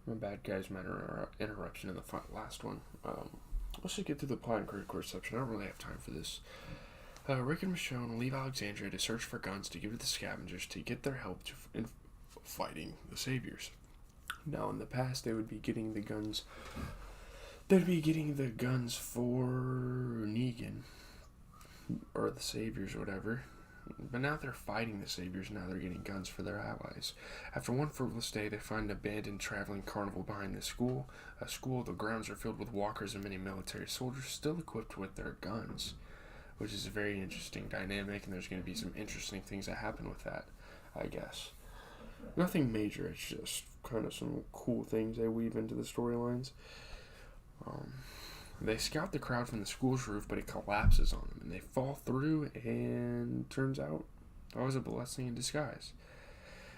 My bad, guys. Minor interruption in the last one. Let's just get through the plot and critical reception. I don't really have time for this. Rick and Michonne leave Alexandria to search for guns to give to the scavengers to get their help in fighting the saviors. Now, in the past, they would be getting the guns. They'd be getting the guns for Negan or the saviors or whatever. But now they're fighting the saviors. Now they're getting guns for their allies. After one fruitless day, they find an abandoned traveling carnival behind the school. The grounds are filled with walkers and many military soldiers still equipped with their guns, which is a very interesting dynamic, and there's going to be some interesting things that happen with that, I guess. Nothing major, it's just kind of some cool things they weave into the storylines. They scout the crowd from the school's roof, but it collapses on them, and they fall through, and turns out that was a blessing in disguise.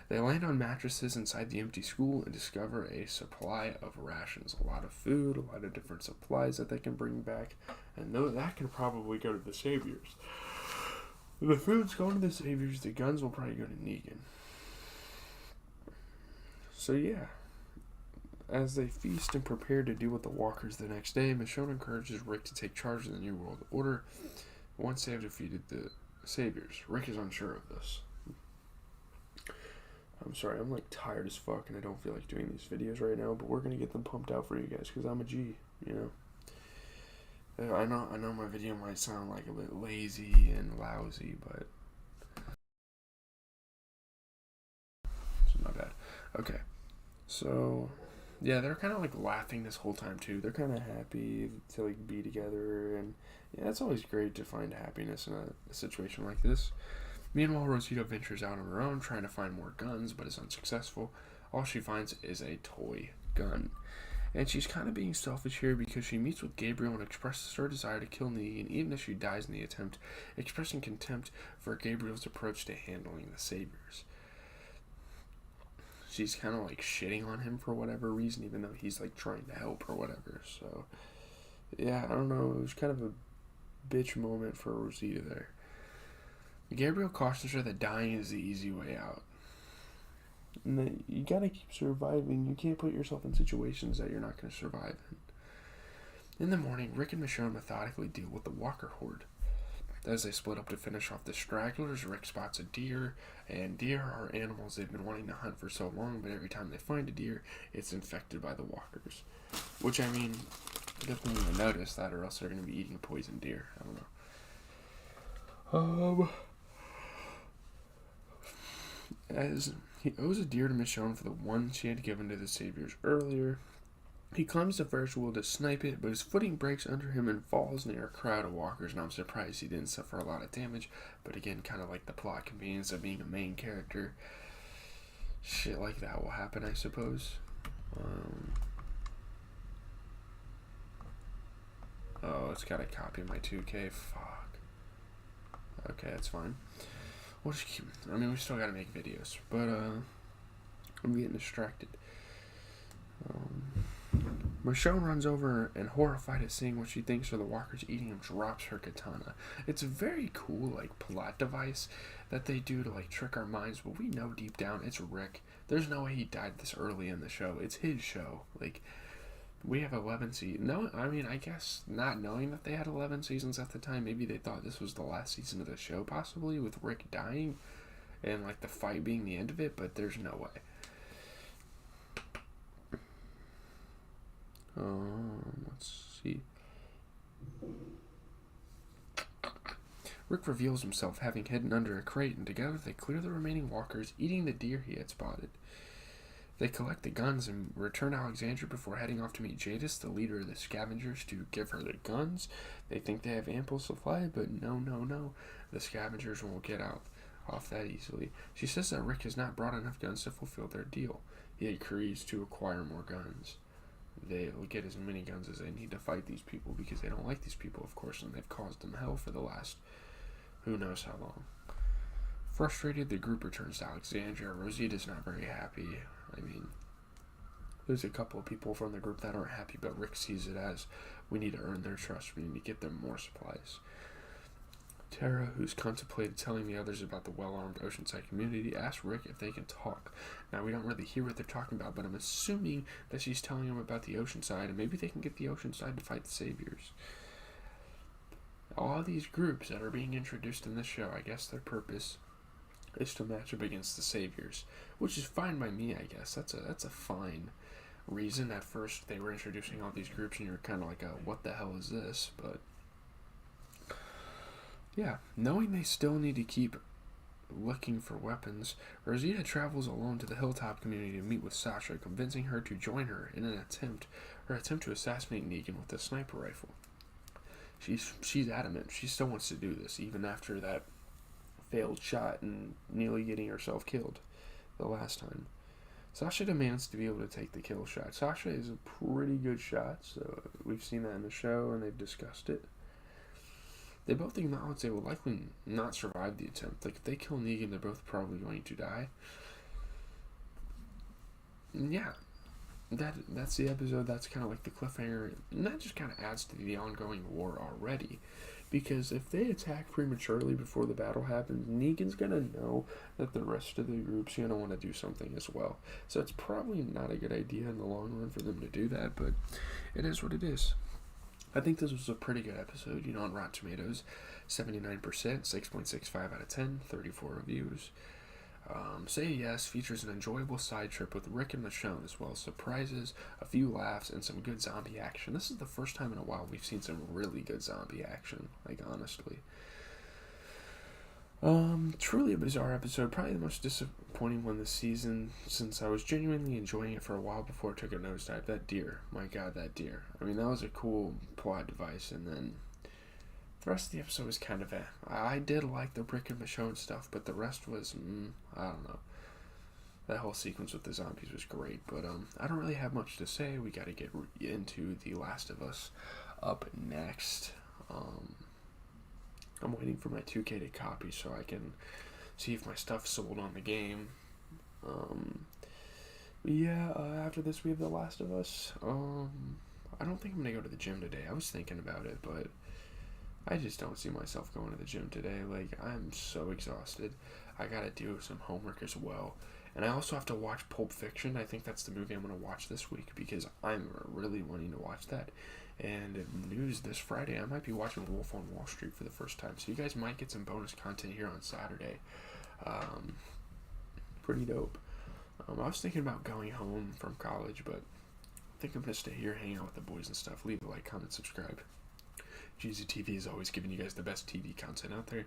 They land on mattresses inside the empty school and discover a supply of rations, a lot of food, a lot of different supplies that they can bring back, and that can probably go to the saviors. The food's going to the saviors, the guns will probably go to Negan. So yeah, as they feast and prepare to deal with the walkers the next day, Michonne encourages Rick to take charge of the New World Order once they have defeated the saviors. Rick is unsure of this. I'm sorry, I'm like tired as fuck and I don't feel like doing these videos right now, but we're gonna get them pumped out for you guys because I'm a G, you know. I know my video might sound like a bit lazy and lousy, but it's not bad. Okay, so yeah, they're kind of like laughing this whole time too. They're kind of happy to like be together, and yeah, it's always great to find happiness in a situation like this. Meanwhile, Rosita ventures out on her own, trying to find more guns, but is unsuccessful. All she finds is a toy gun. And she's kind of being selfish here because she meets with Gabriel and expresses her desire to kill Negan, even if she dies in the attempt, expressing contempt for Gabriel's approach to handling the saviors. She's kind of like shitting on him for whatever reason, even though he's like trying to help or whatever. So, yeah, I don't know. It was kind of a bitch moment for Rosita there. Gabriel cautions her that dying is the easy way out. And that you gotta keep surviving. You can't put yourself in situations that you're not gonna survive in. In the morning, Rick and Michonne methodically deal with the Walker horde. As they split up to finish off the stragglers, Rick spots a deer, and deer are animals they've been wanting to hunt for so long, but every time they find a deer, it's infected by the walkers. Which, I mean, definitely need to notice that, or else they're going to be eating poisoned deer. I don't know. As he owes a deer to Michonne for the one she had given to the saviors earlier, he climbs the first wheel to snipe it, but his footing breaks under him and falls near a crowd of walkers, and I'm surprised he didn't suffer a lot of damage, but again, kind of like the plot convenience of being a main character. Shit like that will happen, I suppose. Oh, it's got a copy of my 2K. Fuck. Okay, that's fine. We'll just keep... I mean, we still gotta make videos, but, I'm getting distracted. Michonne runs over and, horrified at seeing what she thinks are the walkers eating him, drops her katana. It's a very cool, like, plot device that they do to, like, trick our minds, but we know deep down it's Rick. There's no way he died this early in the show. It's his show. Like, we have 11 seasons. No, I mean, I guess not knowing that they had 11 seasons at the time, maybe they thought this was the last season of the show, possibly, with Rick dying and, like, the fight being the end of it, but there's no way. Let's see. Rick reveals himself having hidden under a crate, and together they clear the remaining walkers, eating the deer he had spotted. They collect the guns and return Alexandria before heading off to meet Jadis, the leader of the scavengers, to give her the guns. They think they have ample supply, but no. The scavengers won't get off that easily. She says that Rick has not brought enough guns to fulfill their deal. He agrees to acquire more guns. They'll get as many guns as they need to fight these people because they don't like these people, of course, and they've caused them hell for the last who knows how long. Frustrated, the group returns to Alexandria. Rosita's not very happy. I mean, there's a couple of people from the group that aren't happy, but Rick sees it as we need to earn their trust. We need to get them more supplies. Tara, who's contemplated telling the others about the well-armed Oceanside community, asks Rick if they can talk. Now, we don't really hear what they're talking about, but I'm assuming that she's telling them about the Oceanside, and maybe they can get the Oceanside to fight the Saviors. All these groups that are being introduced in this show, I guess their purpose is to match up against the Saviors, which is fine by me, I guess. That's a fine reason. At first, they were introducing all these groups, and you're kind of like, what the hell is this? But yeah, knowing they still need to keep looking for weapons, Rosita travels alone to the hilltop community to meet with Sasha, convincing her to join her in her attempt to assassinate Negan with a sniper rifle. She's adamant. She still wants to do this, even after that failed shot and nearly getting herself killed the last time. Sasha demands to be able to take the kill shot. Sasha is a pretty good shot, so we've seen that in the show, and they've discussed it. They both acknowledge they will likely not survive the attempt. Like, if they kill Negan, they're both probably going to die. And yeah, that's the episode. That's kind of like the cliffhanger. And that just kind of adds to the ongoing war already. Because if they attack prematurely before the battle happens, Negan's going to know that the rest of the group's going to want to do something as well. So it's probably not a good idea in the long run for them to do that, but it is what it is. I think this was a pretty good episode, on Rotten Tomatoes, 79%, 6.65 out of 10, 34 reviews. Say Yes features an enjoyable side trip with Rick and Michonne, as well as surprises, a few laughs, and some good zombie action. This is the first time in a while we've seen some really good zombie action, honestly. Truly a bizarre episode, probably the most disappointing one this season, since I was genuinely enjoying it for a while before it took a nosedive. That deer, my god, that deer. I mean, that was a cool plot device, and then the rest of the episode was kind of I did like the Rick and Michonne stuff, but the rest was, I don't know. That whole sequence with the zombies was great, but I don't really have much to say. We gotta get into The Last of Us up next. I'm waiting for my 2K to copy so I can see if my stuff's sold on the game. After this we have The Last of Us. I don't think I'm going to go to the gym today. I was thinking about it, but I just don't see myself going to the gym today. I'm so exhausted. I got to do some homework as well. And I also have to watch Pulp Fiction. I think that's the movie I'm going to watch this week because I'm really wanting to watch that. And news this Friday, I might be watching Wolf on Wall Street for the first time. So you guys might get some bonus content here on Saturday. Pretty dope. I was thinking about going home from college, but I think I'm going to stay here, hang out with the boys and stuff. Leave a like, comment, subscribe. GZ TV is always giving you guys the best TV content out there.